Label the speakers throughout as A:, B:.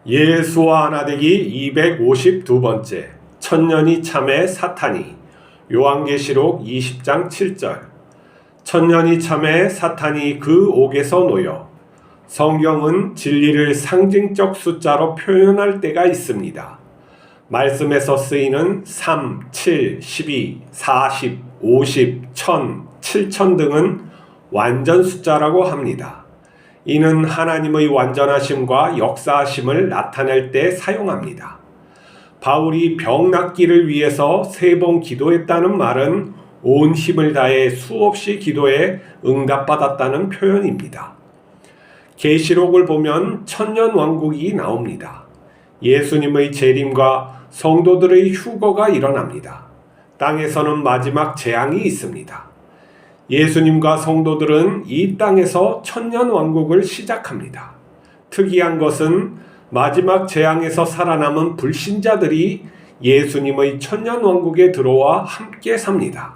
A: 예수와 하나되기 252번째 천년이 참해 사탄이. 요한계시록 20장 7절. 천년이 참해 사탄이 그 옥에서 놓여. 성경은 진리를 상징적 숫자로 표현할 때가 있습니다. 말씀에서 쓰이는 3, 7, 12, 40, 50, 1000, 7000 등은 완전 숫자라고 합니다. 이는 하나님의 완전하심과 역사하심을 나타낼 때 사용합니다. 바울이 병 낫기를 위해서 3번 기도했다는 말은 온 힘을 다해 수없이 기도해 응답받았다는 표현입니다. 계시록을 보면 천년왕국이 나옵니다. 예수님의 재림과 성도들의 휴거가 일어납니다. 땅에서는 마지막 재앙이 있습니다. 예수님과 성도들은 이 땅에서 천년왕국을 시작합니다. 특이한 것은 마지막 재앙에서 살아남은 불신자들이 예수님의 천년왕국에 들어와 함께 삽니다.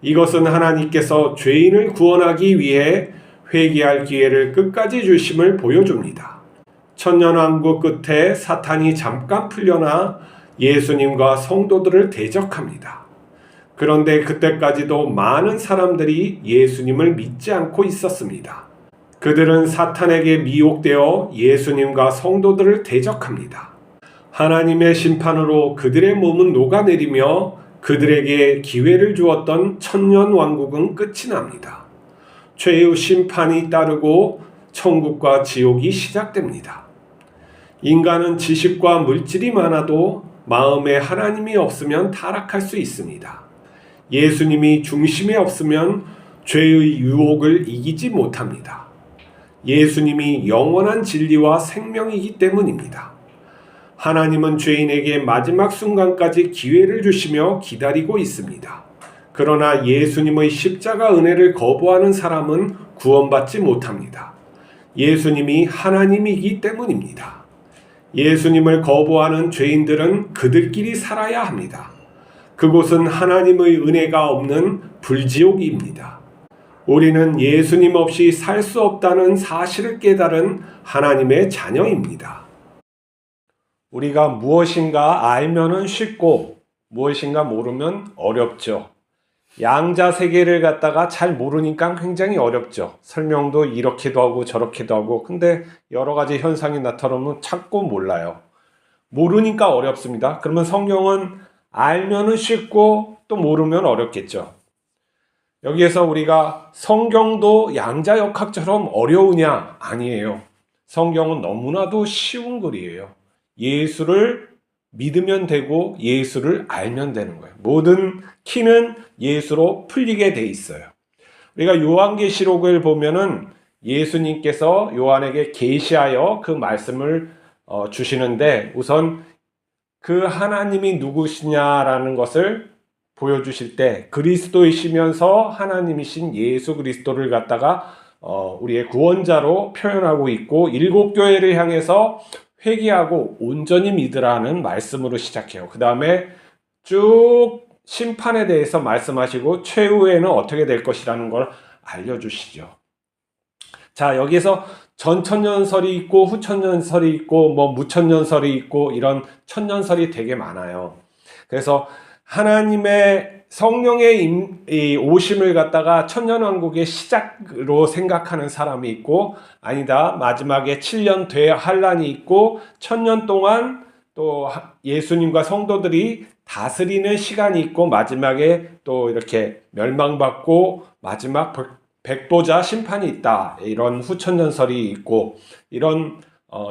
A: 이것은 하나님께서 죄인을 구원하기 위해 회개할 기회를 끝까지 주심을 보여줍니다. 천년왕국 끝에 사탄이 잠깐 풀려나 예수님과 성도들을 대적합니다. 그런데 그때까지도 많은 사람들이 예수님을 믿지 않고 있었습니다. 그들은 사탄에게 미혹되어 예수님과 성도들을 대적합니다. 하나님의 심판으로 그들의 몸은 녹아내리며 그들에게 기회를 주었던 천년왕국은 끝이 납니다. 최후 심판이 따르고 천국과 지옥이 시작됩니다. 인간은 지식과 물질이 많아도 마음에 하나님이 없으면 타락할 수 있습니다. 예수님이 중심에 없으면 죄의 유혹을 이기지 못합니다. 예수님이 영원한 진리와 생명이기 때문입니다. 하나님은 죄인에게 마지막 순간까지 기회를 주시며 기다리고 있습니다. 그러나 예수님의 십자가 은혜를 거부하는 사람은 구원받지 못합니다. 예수님이 하나님이기 때문입니다. 예수님을 거부하는 죄인들은 그들끼리 살아야 합니다. 그곳은 하나님의 은혜가 없는 불지옥입니다. 우리는 예수님 없이 살 수 없다는 사실을 깨달은 하나님의 자녀입니다. 우리가 무엇인가 알면은 쉽고 무엇인가 모르면 어렵죠. 양자 세계를 갖다가 잘 모르니까 굉장히 어렵죠. 설명도 이렇게도 하고 저렇게도 하고, 근데 여러 가지 현상이 나타나면 찾고 몰라요. 모르니까 어렵습니다. 그러면 성경은 알면은 쉽고 또 모르면 어렵겠죠. 여기에서 우리가 성경도 양자역학처럼 어려우냐? 아니에요. 성경은 너무나도 쉬운 글이에요. 예수를 믿으면 되고 예수를 알면 되는 거예요. 모든 키는 예수로 풀리게 돼 있어요. 우리가 요한계시록을 보면은 예수님께서 요한에게 계시하여 그 말씀을 주시는데, 우선 그 하나님이 누구시냐라는 것을 보여주실 때 그리스도이시면서 하나님이신 예수 그리스도를 갖다가 우리의 구원자로 표현하고 있고, 7교회를 향해서 회개하고 온전히 믿으라는 말씀으로 시작해요. 그 다음에 쭉 심판에 대해서 말씀하시고 최후에는 어떻게 될 것이라는 걸 알려주시죠. 자, 여기에서 전천년설이 있고 후천년설이 있고 무천년설이 있고 이런 천년설이 되게 많아요. 그래서 하나님의 성령의 오심을 갖다가 천년왕국의 시작으로 생각하는 사람이 있고, 아니다, 마지막에 7년 대환란이 있고 1000년 동안 또 예수님과 성도들이 다스리는 시간이 있고, 마지막에 또 이렇게 멸망받고 마지막 백보자 심판이 있다, 이런 후천년설이 있고, 이런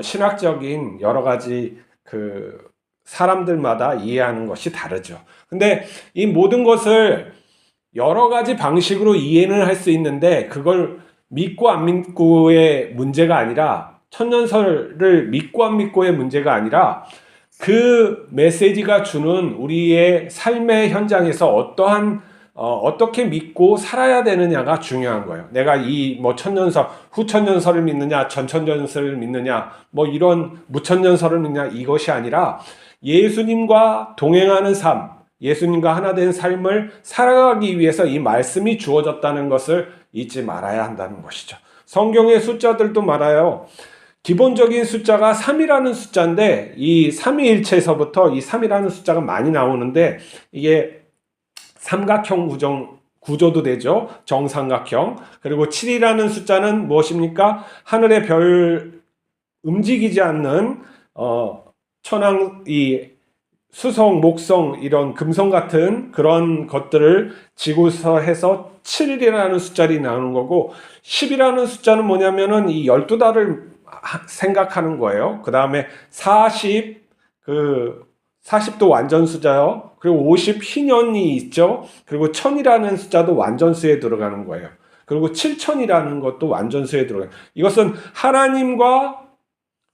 A: 신학적인 여러 가지 그 사람들마다 이해하는 것이 다르죠. 근데 이 모든 것을 여러 가지 방식으로 이해는 할 수 있는데, 그걸 믿고 안 믿고의 문제가 아니라, 천년설을 믿고 안 믿고의 문제가 아니라 그 메시지가 주는 우리의 삶의 현장에서 어떻게 믿고 살아야 되느냐가 중요한 거예요. 내가 이 천년설, 후천년설을 믿느냐, 전천년설을 믿느냐, 이런 무천년설을 믿느냐, 이것이 아니라 예수님과 동행하는 삶, 예수님과 하나 된 삶을 살아가기 위해서 이 말씀이 주어졌다는 것을 잊지 말아야 한다는 것이죠. 성경의 숫자들도 많아요. 기본적인 숫자가 3이라는 숫자인데 이 삼위일체에서부터 이 3이라는 숫자가 많이 나오는데 이게 삼각형 구조도 되죠. 정삼각형. 그리고 7이라는 숫자는 무엇입니까? 하늘의 별 움직이지 않는 천왕 이 수성, 목성 이런 금성 같은 그런 것들을 지구서 해서 7이라는 숫자리 나오는 거고 10이라는 숫자는 뭐냐면은 이 12달을 생각하는 거예요. 그 다음에 40도 완전수자요. 그리고 50 희년이 있죠. 그리고 1000이라는 숫자도 완전수에 들어가는 거예요. 그리고 7000이라는 것도 완전수에 들어가요. 이것은 하나님과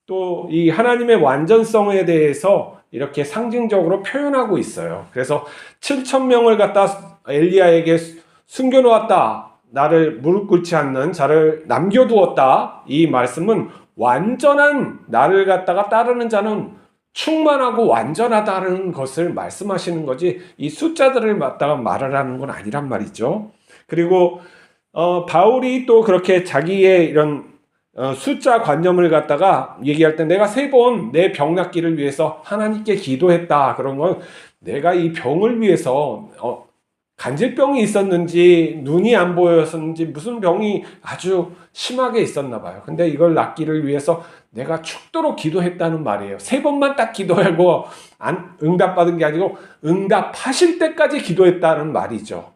A: 또 이 하나님의 완전성에 대해서 이렇게 상징적으로 표현하고 있어요. 그래서 7,000명을 갖다 엘리야에게 숨겨놓았다. 나를 무릎 꿇지 않는 자를 남겨두었다. 이 말씀은 완전한 나를 갖다가 따르는 자는 충만하고 완전하다는 것을 말씀하시는 거지 이 숫자들을 갖다가 말을 하는 건 아니란 말이죠. 그리고 바울이 또 그렇게 자기의 이런 숫자 관념을 갖다가 얘기할 때 내가 3번 내 병 낫기를 위해서 하나님께 기도했다. 그런 건 내가 이 병을 위해서 간질병이 있었는지 눈이 안 보였었는지 무슨 병이 아주 심하게 있었나 봐요. 근데 이걸 낫기를 위해서 내가 죽도록 기도했다는 말이에요. 3번만 딱 기도하고 응답받은 게 아니고 응답하실 때까지 기도했다는 말이죠.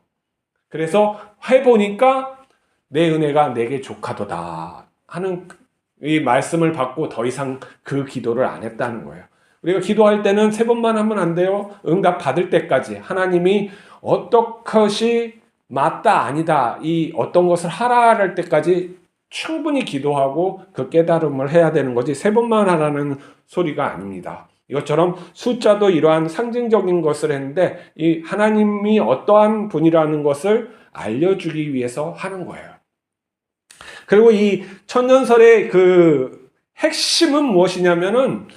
A: 그래서 해보니까 내 은혜가 내게 족하도다 하는 이 말씀을 받고 더 이상 그 기도를 안 했다는 거예요. 우리가 기도할 때는 3번만 하면 안 돼요. 응답 받을 때까지 하나님이 어떤 것이 맞다 아니다 이 어떤 것을 하라 할 때까지 충분히 기도하고 그 깨달음을 해야 되는 거지 3번만 하라는 소리가 아닙니다. 이것처럼 숫자도 이러한 상징적인 것을 했는데 이 하나님이 어떠한 분이라는 것을 알려주기 위해서 하는 거예요. 그리고 이 천년설의 그 핵심은 무엇이냐면은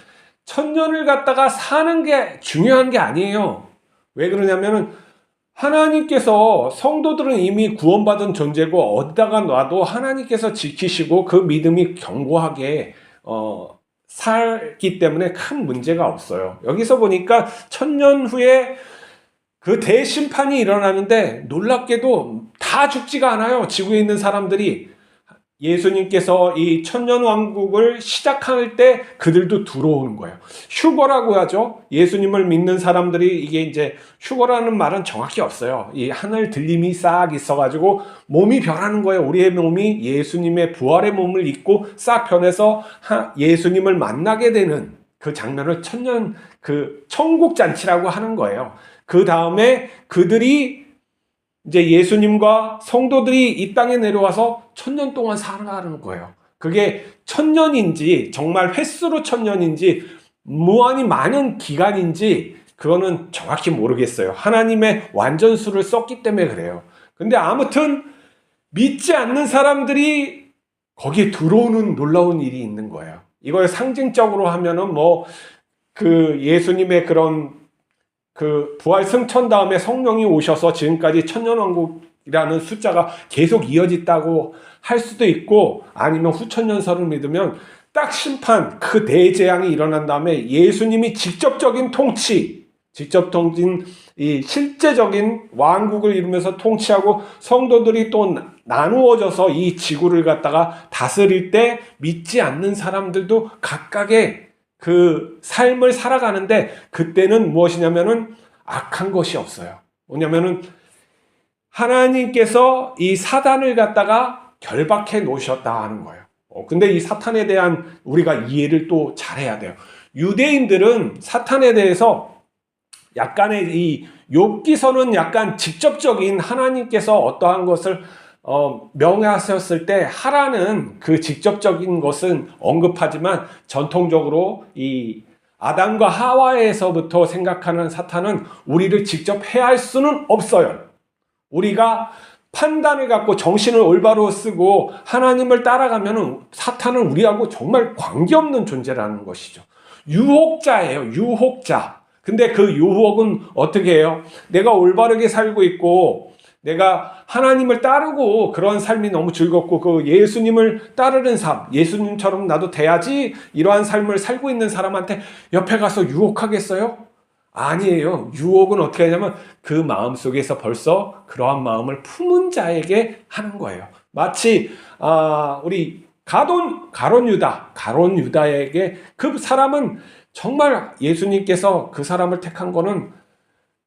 A: 천년을 갖다가 사는 게 중요한 게 아니에요. 왜 그러냐면은 하나님께서 성도들은 이미 구원받은 존재고 어디다가 놔도 하나님께서 지키시고 그 믿음이 견고하게 살기 때문에 큰 문제가 없어요. 여기서 보니까 천년 후에 그 대심판이 일어나는데 놀랍게도 다 죽지가 않아요. 지구에 있는 사람들이. 예수님께서 이 천년왕국을 시작할 때 그들도 들어오는 거예요. 휴거라고 하죠. 예수님을 믿는 사람들이 이게 이제 휴거라는 말은 정확히 없어요. 이 하늘 들림이 싹 있어가지고 몸이 변하는 거예요. 우리의 몸이 예수님의 부활의 몸을 입고 싹 변해서 예수님을 만나게 되는 그 장면을 천국 잔치라고 하는 거예요. 그 다음에 그들이 이제 예수님과 성도들이 이 땅에 내려와서 1000년 동안 살아가는 거예요. 그게 1000년인지 정말 횟수로 1000년인지 무한히 많은 기간인지 그거는 정확히 모르겠어요. 하나님의 완전수를 썼기 때문에 그래요. 근데 아무튼 믿지 않는 사람들이 거기에 들어오는 놀라운 일이 있는 거예요. 이걸 상징적으로 하면은 예수님의 그런 부활 승천 다음에 성령이 오셔서 지금까지 천년왕국이라는 숫자가 계속 이어졌다고 할 수도 있고 아니면 후천년설을 믿으면 딱 심판 그 대재앙이 일어난 다음에 예수님이 직접적인 이 실제적인 왕국을 이루면서 통치하고 성도들이 또 나누어져서 이 지구를 갖다가 다스릴 때 믿지 않는 사람들도 각각의 그 삶을 살아가는데 그때는 무엇이냐면은 악한 것이 없어요. 뭐냐면은 하나님께서 이 사단을 갖다가 결박해 놓으셨다 하는 거예요. 근데 이 사탄에 대한 우리가 이해를 또 잘해야 돼요. 유대인들은 사탄에 대해서 약간의 이 욥기서는 약간 직접적인 하나님께서 어떠한 것을 명하셨을 때 하라는 그 직접적인 것은 언급하지만 전통적으로 이 아담과 하와에서부터 생각하는 사탄은 우리를 직접 해할 수는 없어요. 우리가 판단을 갖고 정신을 올바로 쓰고 하나님을 따라가면 사탄은 우리하고 정말 관계없는 존재라는 것이죠. 유혹자예요. 유혹자. 근데 그 유혹은 어떻게 해요? 내가 올바르게 살고 있고 내가 하나님을 따르고 그런 삶이 너무 즐겁고 그 예수님을 따르는 삶, 예수님처럼 나도 돼야지 이러한 삶을 살고 있는 사람한테 옆에 가서 유혹하겠어요? 아니에요. 유혹은 어떻게 하냐면 그 마음속에서 벌써 그러한 마음을 품은 자에게 하는 거예요. 마치 우리 가론 유다에게 그 사람은 정말 예수님께서 그 사람을 택한 거는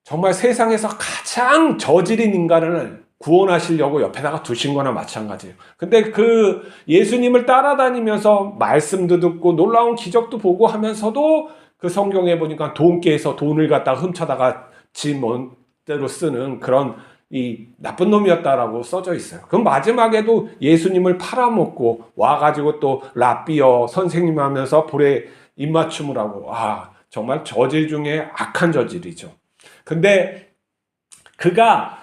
A: 정말 세상에서 가장 저질인 인간을 구원하시려고 옆에다가 두신 거나 마찬가지예요. 근데 그 예수님을 따라다니면서 말씀도 듣고 놀라운 기적도 보고 하면서도 그 성경에 보니까 돈께에서 돈을 갖다가 훔쳐다가 지 멋대로 쓰는 그런 이 나쁜 놈이었다라고 써져 있어요. 그럼 마지막에도 예수님을 팔아먹고 와가지고 또 라삐어 선생님 하면서 볼에 입맞춤을 하고 정말 저질 중에 악한 저질이죠. 근데 그가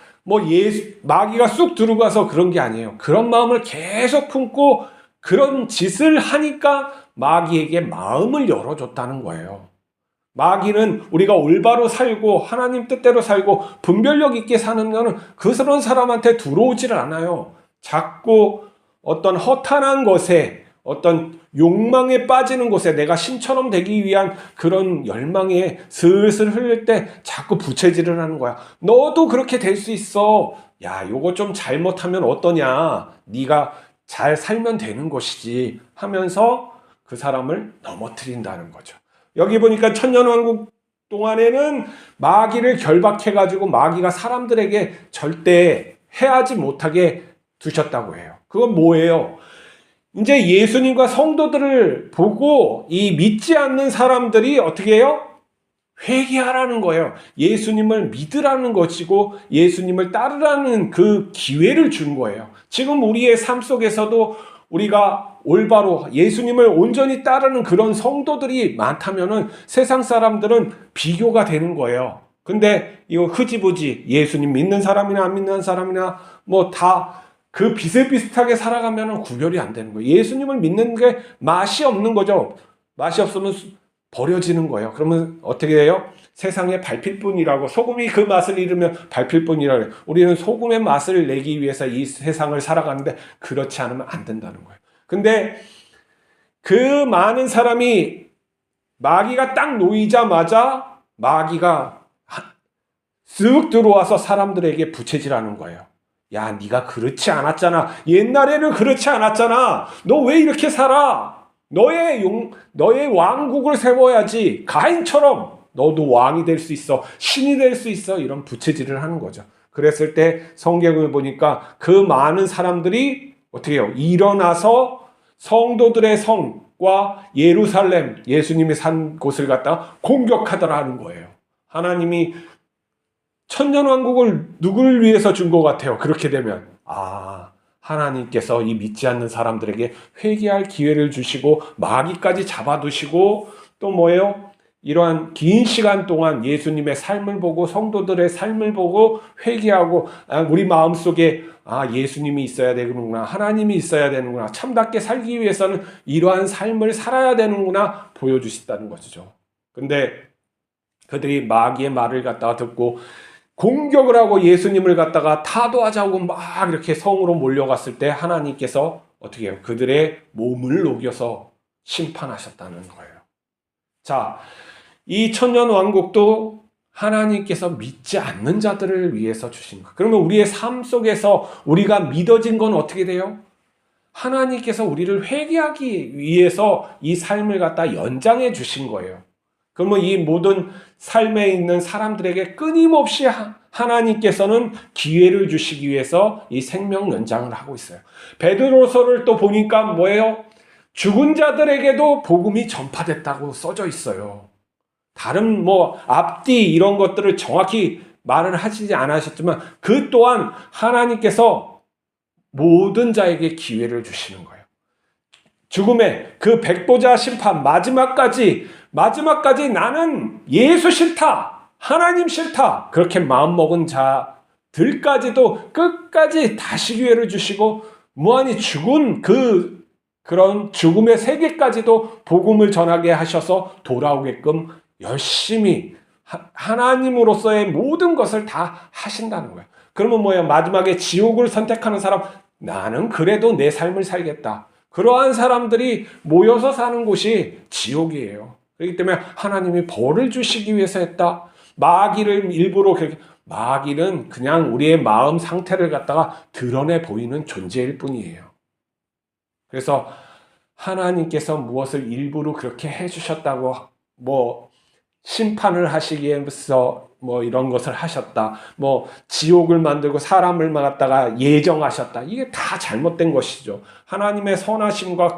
A: 마귀가 쑥 들어가서 그런 게 아니에요. 그런 마음을 계속 품고 그런 짓을 하니까 마귀에게 마음을 열어줬다는 거예요. 마귀는 우리가 올바로 살고 하나님 뜻대로 살고 분별력 있게 사는 거는 그런 사람한테 들어오지를 않아요. 자꾸 어떤 허탄한 것에 어떤 욕망에 빠지는 곳에 내가 신처럼 되기 위한 그런 열망에 슬슬 흐를 때 자꾸 부채질을 하는 거야. 너도 그렇게 될 수 있어. 야, 요거 좀 잘못하면 어떠냐. 네가 잘 살면 되는 것이지 하면서 그 사람을 넘어뜨린다는 거죠. 여기 보니까 천년왕국 동안에는 마귀를 결박해가지고 마귀가 사람들에게 절대 해하지 못하게 두셨다고 해요. 그건 뭐예요? 이제 예수님과 성도들을 보고 이 믿지 않는 사람들이 어떻게 해요? 회개하라는 거예요. 예수님을 믿으라는 것이고 예수님을 따르라는 그 기회를 준 거예요. 지금 우리의 삶 속에서도 우리가 올바로 예수님을 온전히 따르는 그런 성도들이 많다면은 세상 사람들은 비교가 되는 거예요. 근데 이거 흐지부지 예수님 믿는 사람이나 안 믿는 사람이나 다 그 비슷비슷하게 살아가면 구별이 안 되는 거예요. 예수님을 믿는 게 맛이 없는 거죠. 맛이 없으면 버려지는 거예요. 그러면 어떻게 돼요? 세상에 밟힐 뿐이라고, 소금이 그 맛을 잃으면 밟힐 뿐이라고 해요. 우리는 소금의 맛을 내기 위해서 이 세상을 살아가는데 그렇지 않으면 안 된다는 거예요. 근데 그 많은 사람이 마귀가 딱 놓이자마자 마귀가 쓱 들어와서 사람들에게 부채질하는 거예요. 야, 네가 그렇지 않았잖아. 옛날에는 그렇지 않았잖아. 너 왜 이렇게 살아? 너의 왕국을 세워야지. 가인처럼 너도 왕이 될 수 있어. 신이 될 수 있어. 이런 부채질을 하는 거죠. 그랬을 때 성경을 보니까 그 많은 사람들이 어떻게 해요? 일어나서 성도들의 성과 예루살렘, 예수님이 산 곳을 갖다 공격하더라는 거예요. 하나님이 천년왕국을 누구를 위해서 준 것 같아요? 그렇게 되면 하나님께서 이 믿지 않는 사람들에게 회개할 기회를 주시고 마귀까지 잡아두시고 또 뭐예요? 이러한 긴 시간 동안 예수님의 삶을 보고 성도들의 삶을 보고 회개하고 우리 마음속에 예수님이 있어야 되는구나, 하나님이 있어야 되는구나, 참답게 살기 위해서는 이러한 삶을 살아야 되는구나 보여주셨다는 것이죠. 근데 그들이 마귀의 말을 갖다가 듣고 공격을 하고 예수님을 갖다가 타도하자고 막 이렇게 성으로 몰려갔을 때 하나님께서 어떻게 해요? 그들의 몸을 녹여서 심판하셨다는 거예요. 자, 이 천년왕국도 하나님께서 믿지 않는 자들을 위해서 주신 거예요. 그러면 우리의 삶 속에서 우리가 믿어진 건 어떻게 돼요? 하나님께서 우리를 회개하기 위해서 이 삶을 갖다 연장해 주신 거예요. 그러면 이 모든 삶에 있는 사람들에게 끊임없이 하나님께서는 기회를 주시기 위해서 이 생명 연장을 하고 있어요. 베드로서를 또 보니까 뭐예요? 죽은 자들에게도 복음이 전파됐다고 써져 있어요. 다른 앞뒤 이런 것들을 정확히 말을 하시지 않으셨지만 그 또한 하나님께서 모든 자에게 기회를 주시는 거예요. 죽음의 그 백보자 심판 마지막까지 나는 예수 싫다, 하나님 싫다 그렇게 마음먹은 자들까지도 끝까지 다시 기회를 주시고 무한히 죽은 그런 죽음의 세계까지도 복음을 전하게 하셔서 돌아오게끔 열심히 하나님으로서의 모든 것을 다 하신다는 거예요. 그러면 뭐예요? 마지막에 지옥을 선택하는 사람, 나는 그래도 내 삶을 살겠다. 그러한 사람들이 모여서 사는 곳이 지옥이에요. 그렇기 때문에 하나님이 벌을 주시기 위해서 했다. 마귀를 일부러 그렇게, 마귀는 그냥 우리의 마음 상태를 갖다가 드러내 보이는 존재일 뿐이에요. 그래서 하나님께서 무엇을 일부러 그렇게 해주셨다고 뭐 심판을 하시기 위해서 뭐 이런 것을 하셨다. 뭐 지옥을 만들고 사람을 갖다가 예정하셨다. 이게 다 잘못된 것이죠. 하나님의 선하심과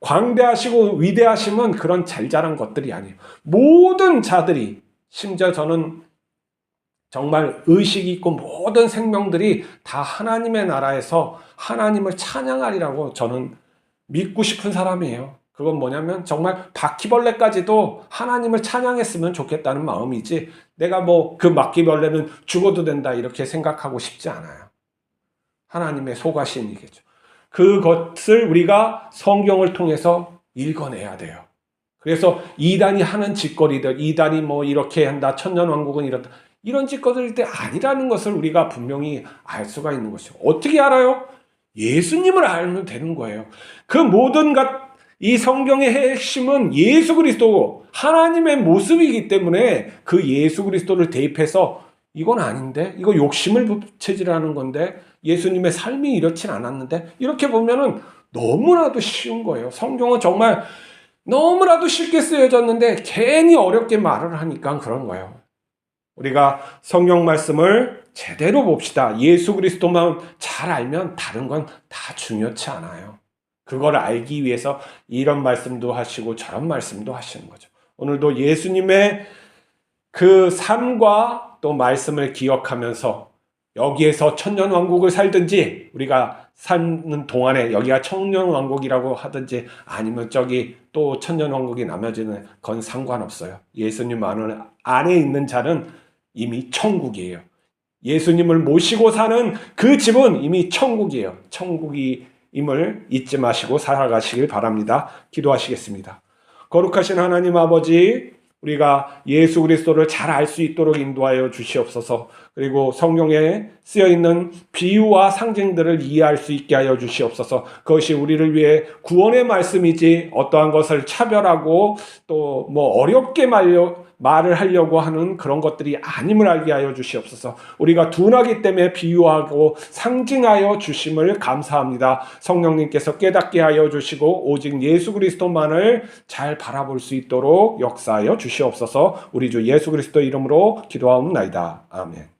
A: 광대하시고 위대하심은 그런 잘잘한 것들이 아니에요. 모든 자들이, 심지어 저는 정말 의식 있고 모든 생명들이 다 하나님의 나라에서 하나님을 찬양하리라고 저는 믿고 싶은 사람이에요. 그건 뭐냐면 정말 바퀴벌레까지도 하나님을 찬양했으면 좋겠다는 마음이지, 내가 뭐 그 바퀴벌레는 죽어도 된다 이렇게 생각하고 싶지 않아요. 하나님의 소가신이겠죠. 그것을 우리가 성경을 통해서 읽어내야 돼요. 그래서 이단이 하는 짓거리들, 이단이 뭐 이렇게 한다, 천년왕국은 이렇다, 이런 짓거리들 아니라는 것을 우리가 분명히 알 수가 있는 것이죠. 어떻게 알아요? 예수님을 알면 되는 거예요. 그 모든 이 성경의 핵심은 예수 그리스도고 하나님의 모습이기 때문에 그 예수 그리스도를 대입해서 이건 아닌데, 이거 욕심을 부채질하는 건데, 예수님의 삶이 이렇진 않았는데, 이렇게 보면은 너무나도 쉬운 거예요. 성경은 정말 너무나도 쉽게 쓰여졌는데 괜히 어렵게 말을 하니까 그런 거예요. 우리가 성경 말씀을 제대로 봅시다. 예수 그리스도만 잘 알면 다른 건 다 중요치 않아요. 그걸 알기 위해서 이런 말씀도 하시고 저런 말씀도 하시는 거죠. 오늘도 예수님의 그 삶과 또 말씀을 기억하면서 여기에서 천년왕국을 살든지, 우리가 사는 동안에 여기가 천년왕국이라고 하든지, 아니면 저기 또 천년왕국이 나머지는 건 상관없어요. 예수님 안에 있는 자는 이미 천국이에요. 예수님을 모시고 사는 그 집은 이미 천국이에요. 천국임을 잊지 마시고 살아가시길 바랍니다. 기도하시겠습니다. 거룩하신 하나님 아버지, 우리가 예수 그리스도를 잘 알 수 있도록 인도하여 주시옵소서. 그리고 성경에 쓰여있는 비유와 상징들을 이해할 수 있게 하여 주시옵소서. 그것이 우리를 위해 구원의 말씀이지 어떠한 것을 차별하고 또 뭐 어렵게 말을 하려고 하는 그런 것들이 아님을 알게 하여 주시옵소서. 우리가 둔하기 때문에 비유하고 상징하여 주심을 감사합니다. 성령님께서 깨닫게 하여 주시고 오직 예수 그리스도만을 잘 바라볼 수 있도록 역사하여 주시옵소서. 우리 주 예수 그리스도 이름으로 기도하옵나이다. 아멘.